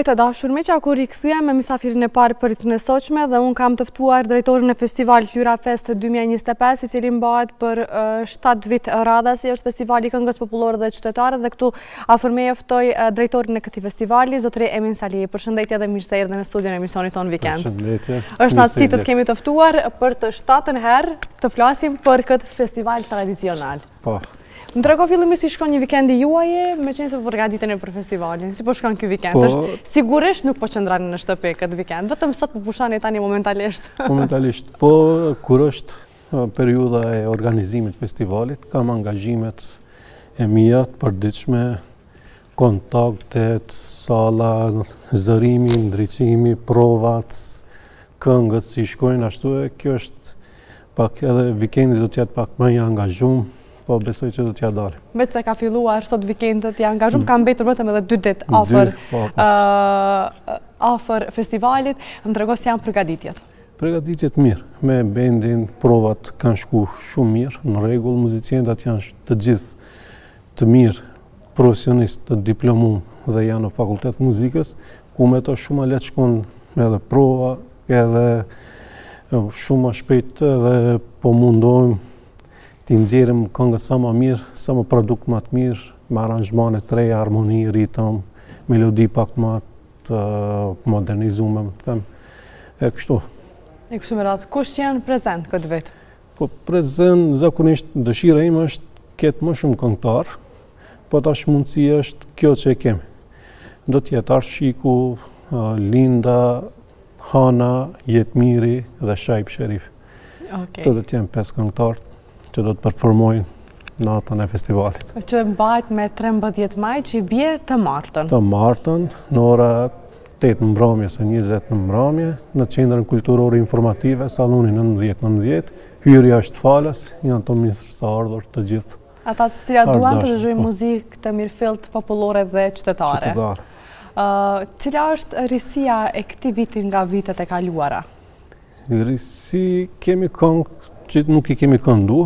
E të dashur, me që aku rikëthujem me misafirin e parë për ditën e sotshme dhe unë kam të ftuar drejtorin e festivalit Lyra Fest 2025, i cili mbahet për 7 vit radhasi, është festivali këngës popullore dhe qytetare dhe këtu afër meje ftoj drejtorin e këtij festivali, zotëri Emin Sali. Përshëndetje dhe mirë se erdhe në studion e emisionit tonë Vikend. Përshëndetje. Është natësi të kemi të ftuar për të 7-ën herë të flasim për këtë festival tradicional. Po. Më trego fillimisht si shkon një vikendi juaje, me qenë se po përgatiteni për festivalin. Si po shkon ky vikend? Është sigurisht nuk po qëndrani në shtëpi këtë vikend, vetëm sot po pushani tani momentalisht. Momentalisht. Po kur është periudha e organizimit festivalit, kam angazhimet e mia të përditshme, kontaktet, salla, zërimi, ndriçimi, provat, këngët si shkojnë ashtu e kjo është pak edhe vikendi do të jetë pak më i angazhuar. Po besoj që do t'ja dalim. Vetë se ka filluar sot vikendet i angazhuar, ka mbetur vetëm edhe 2 ditë afër festivalit. Më trego si janë përgatitjet. Përgatitjet mirë. Me bendin provat kanë shku shumë mirë, në rregull, muzicientat janë të gjithë të mirë, profesionistë të diplomum dhe janë në fakultet muzikës, ku me to shumë lehtë shkon edhe prova, edhe shumë më shpejt edhe po mundohem t'i nxjerrim këngët sa më mirë, sa më produkt më të mirë, me aranzhmane të reja, harmoni, ritëm, melodi pak më të modernizuar, më them. E kështu. E kështu me radhë. Kush janë prezent këtë vit? Po prezent zakonisht dëshira ime është ketë më shumë këngëtar, po tash mundësia është kjo që e kemi. Do të jetë Arshiku, Linda, Hana, Jetmiri dhe Shaib Sherif. Okej. Të do të jenë 5 këngëtar që do të performojnë natën e festivalit. Që mbahet me 13 maj, që i bie të martën. Të martën, në ora 8 në mbrëmje së 20 në mbrëmje, në qendrën kulturore informative, saloni 19-19, hyrja është falas, janë të mirë së ardhur të gjithë. Ata të cilat duan të dëgjojnë muzikë të mirëfillt popullore dhe qytetare. Cila është risia e këtij viti nga vitet e kaluara? Risi kemi këngë që nuk i kemi këndu,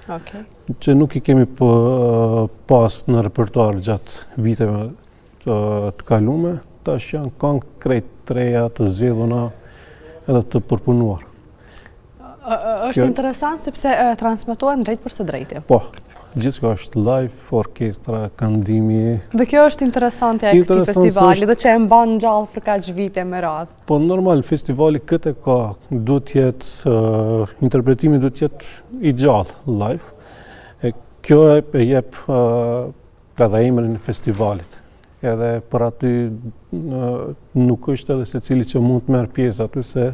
që nuk i kemi pas në repertuar gjatë viteve të kalume, tash janë këngë krejt të reja, të zgjedhura edhe të përpunuar. Është interesant sepse transmetohen drejt për së drejti. Po, gjithçka është live, orkestra, këndimi. Dhe kjo është interesante e këtij festivali, dhe që e mban gjallë për kaq vite me radhë. Po normal, festivali këtë ka, duhet jetë, interpretimi duhet jetë i gjallë live. Kjo e jep edhe emrin e festivalit. Edhe për aty nuk është edhe secili që mund të merr pjesë aty, se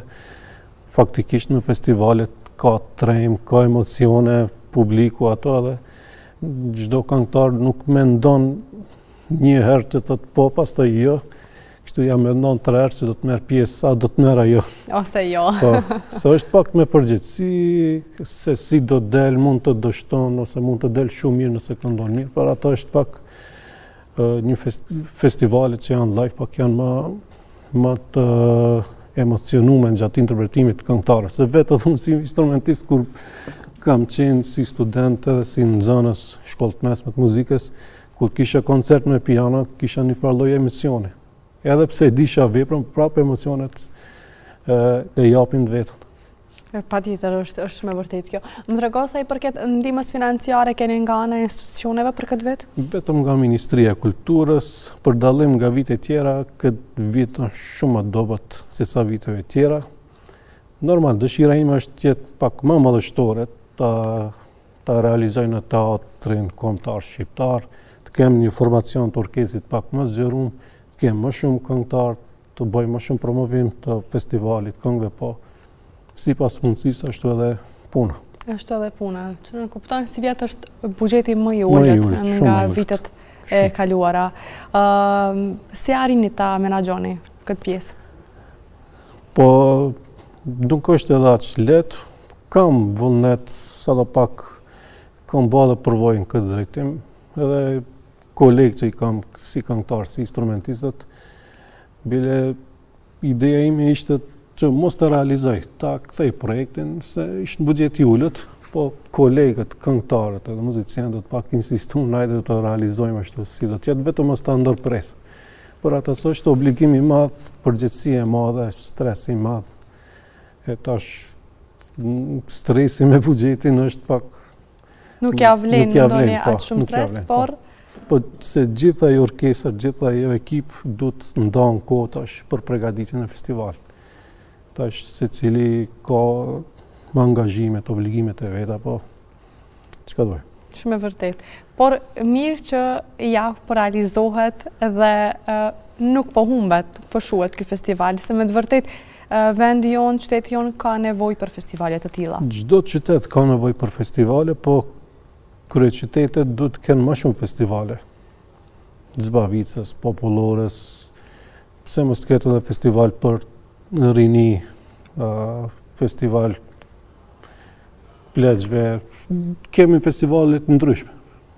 faktikisht në festivalit ka trem, ka emocione, publiku ato edhe çdo këngëtar nuk mendon një herë që thotë po, pastaj jo. Kështu ja mendon 3 herë që do të merr pjesë, sa do të merr ajo. Ose jo. Po, se është pak me përgjegjësi, se si do del, mund të dështon ose mund të del shumë mirë nëse këndon mirë, por ato është pak një festivalet që janë live pak janë më të emocionuar gjatë interpretimit të këngëtarëve. Se vetë edhe unë si instrumentist kur kam qenë si student edhe si nxënës shkollë të mesme të muzikës, kur kisha koncert me piano, kisha një farë lloj emocioni. Edhe pse disha veprën, prapë emocionet e japin vetën. Patjetër, është me vërtet kjo. Më trego sa i përket ndihmës financiare keni nga ana e institucioneve për këtë vit? Vetëm nga Ministria e Kulturës, për dallim nga vitet tjera, këtë vit është shumë më dobët se sa viteve tjera. Normal, dëshira ime është të jetë pak më madhështore, ta realizoj në teatrin kombëtar shqiptar, të kem një formacion të orkestrit pak më zgjerum, të kem më shumë këngëtar, të bëj më shumë promovim të festivalit këngëve, po sipas mundësisë ashtu edhe puna. Ashtu edhe puna. Që në kupton si vjet është buxheti më i ulët nga vitet e kaluara. Si arrini ta menaxhoni këtë pjesë? Po nuk është edhe aq lehtë. Kam vullnet sa do pak kam bërë përvojën këtë drejtim, edhe kolegë që i kam si këngëtar, si instrumentistët, bile ideja ime ishte që mos të realizoj, ta kthej projektin, se ishte në buxhet i ulët, po kolegët, këngëtarët edhe muzicianët pak insistuan, hajde të realizojmë ashtu si do të jetë, vetëm mos ta ndërpresë. për ata është obligim i madh, përgjegjësi e madhe, stres i madh. E tash stresi me buxhetin është pak Nuk ja vlen ndonjë po, aq shumë nuk ja stres, vlen, por po se gjitha ajo orkestër, gjitha ajo ekip duhet të ndan kohë tash për përgatitjen e festivalit. Tash secili ka angazhimet, obligimet e veta, po çka do bëj? shumë e vërtet. Por mirë që ja po realizohet dhe nuk po humbet, po shuhet ky festival, se me të vërtet vendi jonë, qyteti jonë ka nevojë për festivale të tilla. Çdo qytet ka nevojë për festivale, po kryeqytetet duhet të kenë më shumë festivale. Zbavicës, Popullores, pse mos të ketë edhe festival për rini, festival pleqshve. Kemi festivale të ndryshme,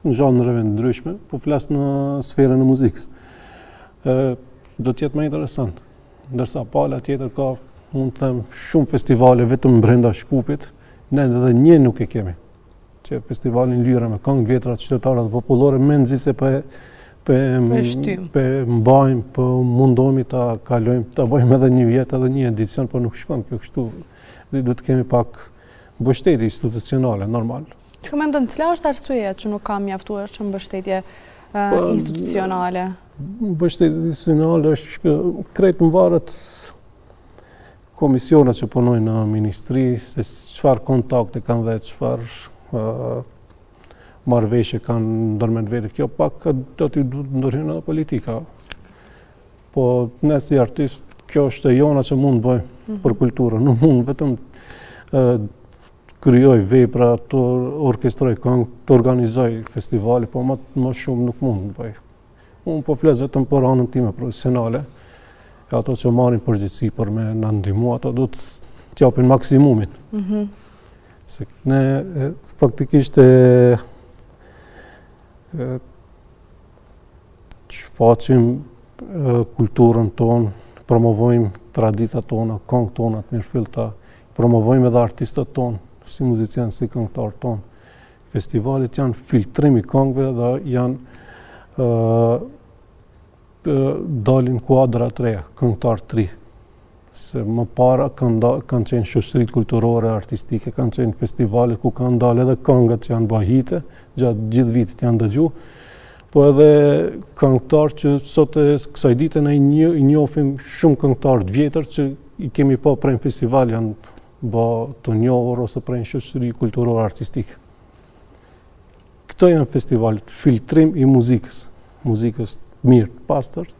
në zhanreve të ndryshme, po flas në sferën e muzikës. Do të jetë më interesant. Ndërsa pala tjetër ka, mund të them, shumë festivale vetëm brenda Shkupit, ne edhe një nuk e kemi. Që festivalin Lyra me këngë vjetra të qytetarë dhe popullore, me nxise pe mbajmë, po mundohemi ta kalojmë, ta bëjmë edhe një vjet, edhe një edicion, po nuk shkon kjo kështu. Do të kemi pak mbështetje institucionale, normal. Çka mendon, cila është arsyeja që nuk ka mjaftuar shumë mbështetje institucionale? Mbështetje institucionale është krejt në varet komisionat që punojnë në ministri, se çfarë kontakte kanë dhe çfarë marrëveshje kanë ndërmjet vetë. Kjo pak do t'i ndërhyjë në politika. Po ne si artist, kjo është e jona që mund bëjmë për kulturën. Nuk mund vetëm krijoj vepra, të orkestroj këngë, të organizoj festivale, po më shumë nuk mund të bëj. Unë po flas vetëm për anën time profesionale. Ato që marrin përgjegjësi për me na ndihmu, ato do të japin maksimumin. Se ne faktikisht shfaqim kulturën tonë, promovojmë traditat tona, këngët tona të mirëfillta, promovojmë edhe artistët tonë, si muzicianë, si këngëtarët tonë. Festivalet janë filtrim i këngëve dhe janë dalin kuadra të reja, këngëtarë të ri. Se më para kanë qenë shoqëritë kulturore, artistike, kanë qenë festivalet ku kanë dalë edhe këngët që janë bahite, gjatë gjithë vitit janë dëgju, po edhe këngëtarë që sot e kësaj dite ne i njohim shumë këngëtarë të vjetër që i kemi pa prej festival janë të njohur ose prej shoqëri kulturore artistike. Këto janë festivalet, filtrim i muzikës mirë, pastër.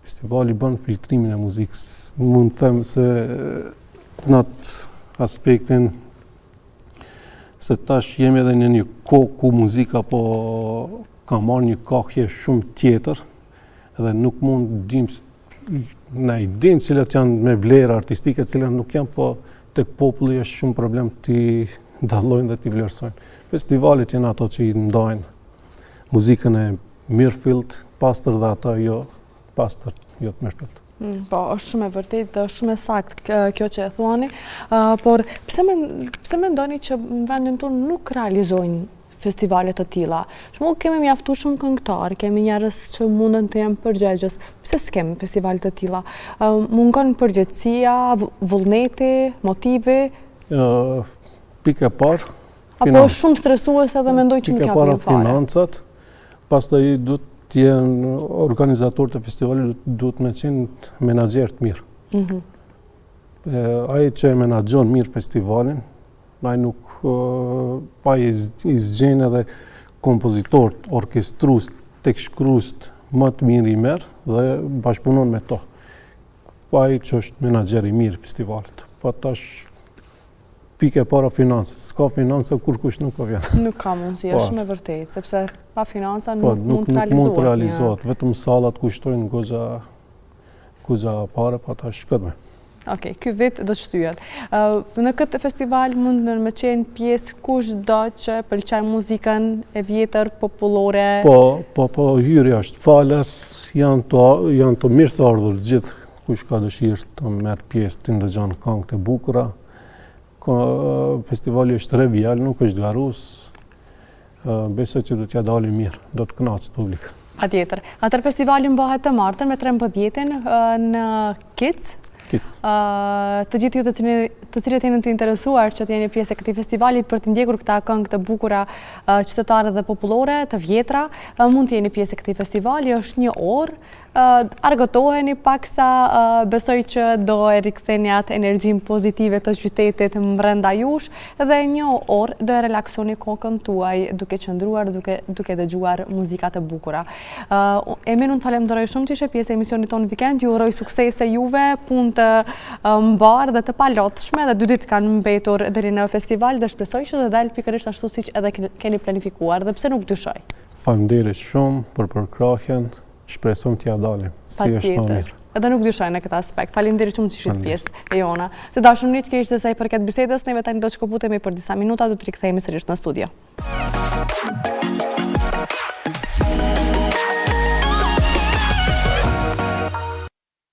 Festivali bën filtrimin e muzikës. Mund të them se në atë aspektin se tash jemi edhe në një kohë ku muzika po ka marrë një kahje shumë tjetër edhe nuk mund ne i dim cilat janë me vlerë artistike, cilat nuk janë, po tek populli është shumë problem t'i dallojnë dhe t'i vlerësojnë. Festivalet janë ato që i ndajnë muzikën e mirëfillt, pastër dhe ato jo pastër, jo të mirëfillt. Po, është shumë e vërtet dhe shumë e saktë kjo që e thuani, por pse mendoni që në vendin tonë nuk realizojnë festivalet të tilla? Shembull, kemi mjaftu shumë këngëtarë, kemi njerëz që mundën të jenë përgjegjës. Pse s'kemi festivale të tilla? Mungon përgjegjësia, vullneti, motivi? Pika e parë, apo është shumë stresuese dhe mendoj që nuk ja vjen fare? Pika e parë, financat, pastaj duhet të jenë organizatorë të festivalit, duhet me qenë menaxher të mirë. Ai që e menaxhon mirë festivalin, ai nuk pa i zgjen edhe kompozitorët, orkestrues, tekstshkrues më të mirë i merr dhe bashkëpunon me to. Po ai që është menaxher i mirë i festivalit. Po tash pika e para financa. S'ka financa kur kush nuk ka vjen. Nuk ka mundësi, është shumë e vërtetë, sepse pa financa nuk mund të realizohet. Vetëm sallat kushtojnë goxha para, pa tash shkëdme. Okej, ky vit do të shtyhet. Në këtë festival mund me qenë pjesë kushdo që pëlqen muzikën e vjetër popullore. Po hyrja është falas, janë të mirëseardhur gjithë kush ka dëshirë të merr pjesë, të ndëgjon këngët e bukura. Festivali është revijal, nuk është garus. Besoj që do t'ja dali mirë, do të kënaqë publik. Patjetër. Atër festivali mbahet të martën me 13-in në Kic. Të gjithë ju të cilët jeni të interesuar që të jeni pjesë e këtij festivali për të ndjekur këta këngë të bukura qytetare dhe popullore, të vjetra, mund të jeni pjesë e këtij festivali, është 1 orë. Argëtoheni paksa, besoj që do e riktheni atë energjinë pozitive të qytetit brenda jush dhe 1 orë do e relaksoni kokën tuaj duke qëndruar, duke dëgjuar muzika të bukura. Emin, unë falenderoj shumë që ishe pjesë e emisionit tonë Vikend, ju uroj suksese juve, punë të mbarë dhe të palotshme, dhe 2 ditë kanë mbetur deri në festival dhe shpresoj që të dalë pikërisht ashtu siç edhe keni planifikuar, dhe pse nuk dyshoj. Faleminderit shumë për përkrahjen. Shpresojmë t'ja dalim, si është më mirë. Edhe nuk dyshoj në këtë aspekt. Faleminderit shumë që ishit pjesë e jona. Të dashurinit, kjo ishte sa i përket bisedës, neve tani do të shkëputemi për disa minuta, do të rikthehemi sërish në studio.